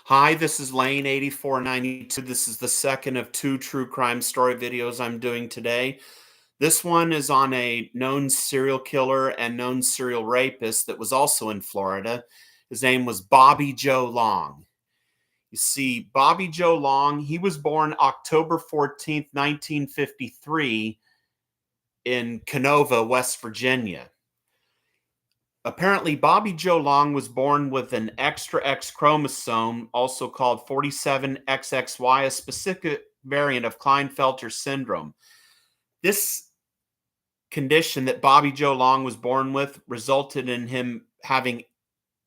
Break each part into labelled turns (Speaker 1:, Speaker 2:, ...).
Speaker 1: Hi, this is Lane8492. This is the second of two true crime story videos I'm doing today. This one is on a known serial killer and known serial rapist that was also in Florida. His name was Bobby Joe Long. You see, Bobby Joe Long, he was born October 14th, 1953 in Canova, West Virginia. Apparently, Bobby Joe Long was born with an extra X chromosome, also called 47XXY, a specific variant of Klinefelter syndrome. This condition that Bobby Joe Long was born with resulted in him having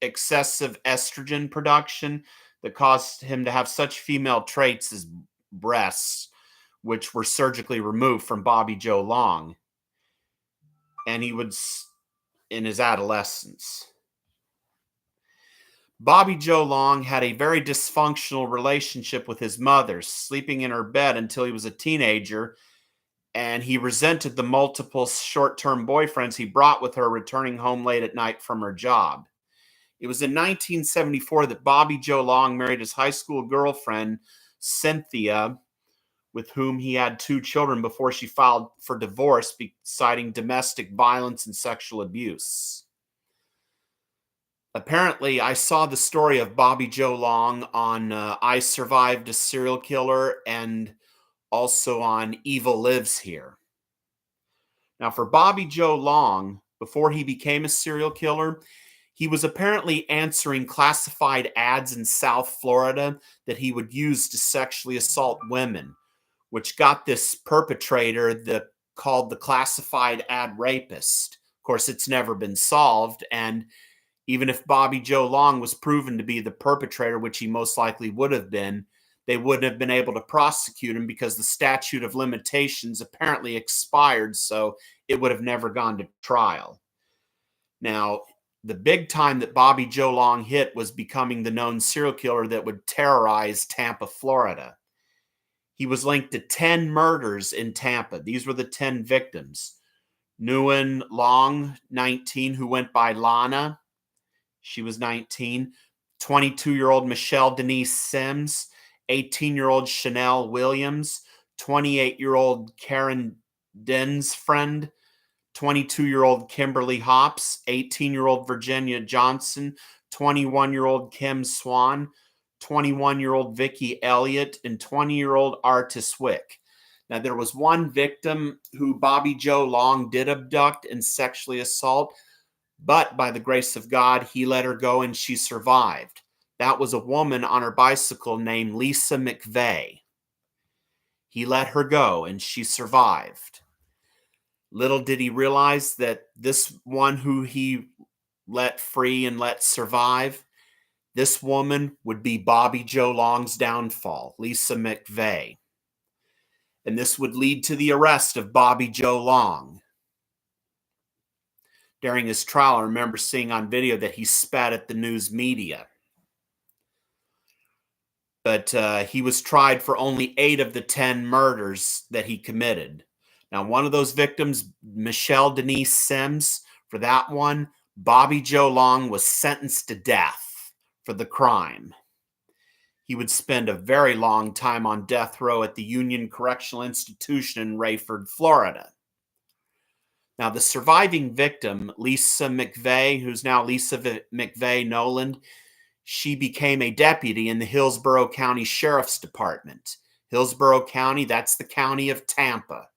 Speaker 1: excessive estrogen production that caused him to have such female traits as breasts, which were surgically removed from Bobby Joe Long. And he was in his adolescence. Bobby Joe Long had a very dysfunctional relationship with his mother, sleeping in her bed until he was a teenager, and he resented the multiple short-term boyfriends he brought with her returning home late at night from her job. It was in 1974 that Bobby Joe Long married his high school girlfriend, Cynthia, with whom he had two children before she filed for divorce, citing domestic violence and sexual abuse. Apparently, I saw the story of Bobby Joe Long on I Survived a Serial Killer and also on Evil Lives Here. Now, for Bobby Joe Long, before he became a serial killer, he was apparently answering classified ads in South Florida that he would use to sexually assault women, which got this perpetrator called the Classified Ad Rapist. Of course, it's never been solved, and even if Bobby Joe Long was proven to be the perpetrator, which he most likely would have been, they wouldn't have been able to prosecute him because the statute of limitations apparently expired, so it would have never gone to trial. Now, the big time that Bobby Joe Long hit was becoming the known serial killer that would terrorize Tampa, Florida. He was linked to 10 murders in Tampa. These were the 10 victims. Nguyen Long, 19, who went by Lana. She was 19. 22-year-old Michelle Denise Sims, 18-year-old Chanel Williams, 28-year-old Karen Den's friend, 22-year-old Kimberly Hops, 18-year-old Virginia Johnson, 21-year-old Kim Swan, 21-year-old Vicky Elliott, and 20-year-old Artis Wick. Now, there was one victim who Bobby Joe Long did abduct and sexually assault, but by the grace of God, he let her go and she survived. That was a woman on her bicycle named Lisa McVeigh. He let her go and she survived. Little did he realize that this one who he let free and let survive, this woman would be Bobby Joe Long's downfall, Lisa McVeigh. And this would lead to the arrest of Bobby Joe Long. During his trial, I remember seeing on video that he spat at the news media. But he was tried for only 8 of the 10 murders that he committed. Now, one of those victims, Michelle Denise Sims, for that one, Bobby Joe Long was sentenced to death for the crime. He would spend a very long time on death row at the Union Correctional Institution in Rayford, Florida. Now, the surviving victim, Lisa McVeigh, who's now Lisa McVeigh Noland, she became a deputy in the Hillsborough County Sheriff's Department. Hillsborough County, that's the county of Tampa,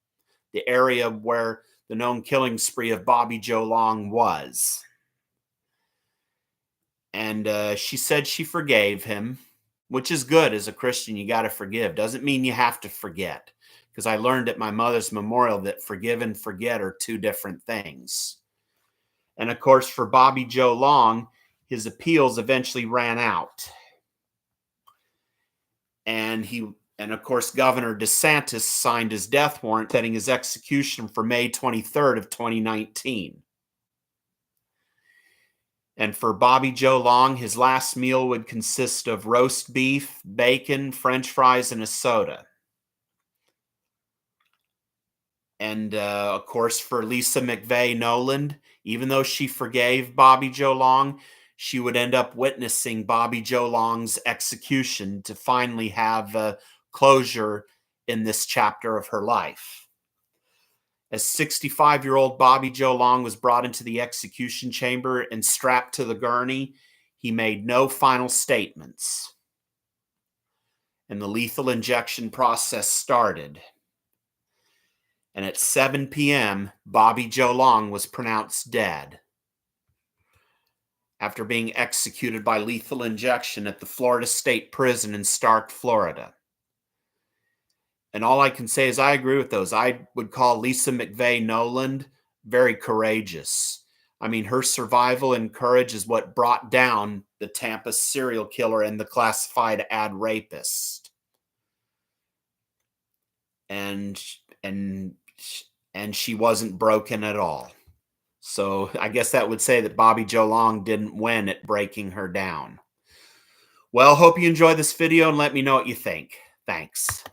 Speaker 1: the area where the known killing spree of Bobby Joe Long was. And she said she forgave him, which is good. As a Christian, you got to forgive. Doesn't mean you have to forget. Because I learned at my mother's memorial that forgive and forget are two different things. And of course, for Bobby Joe Long, his appeals eventually ran out. And of course, Governor DeSantis signed his death warrant, setting his execution for May 23rd of 2019. And for Bobby Joe Long, his last meal would consist of roast beef, bacon, French fries, and a soda. And, of course, for Lisa McVeigh Noland, even though she forgave Bobby Joe Long, she would end up witnessing Bobby Joe Long's execution to finally have closure in this chapter of her life. As 65-year-old Bobby Joe Long was brought into the execution chamber and strapped to the gurney, he made no final statements. And the lethal injection process started. And at 7 p.m., Bobby Joe Long was pronounced dead after being executed by lethal injection at the Florida State Prison in Stark, Florida. And all I can say is I agree with those. I would call Lisa McVeigh Noland very courageous. I mean, her survival and courage is what brought down the Tampa serial killer and the classified ad rapist. And she wasn't broken at all. So I guess that would say that Bobby Joe Long didn't win at breaking her down. Well, hope you enjoyed this video and let me know what you think. Thanks.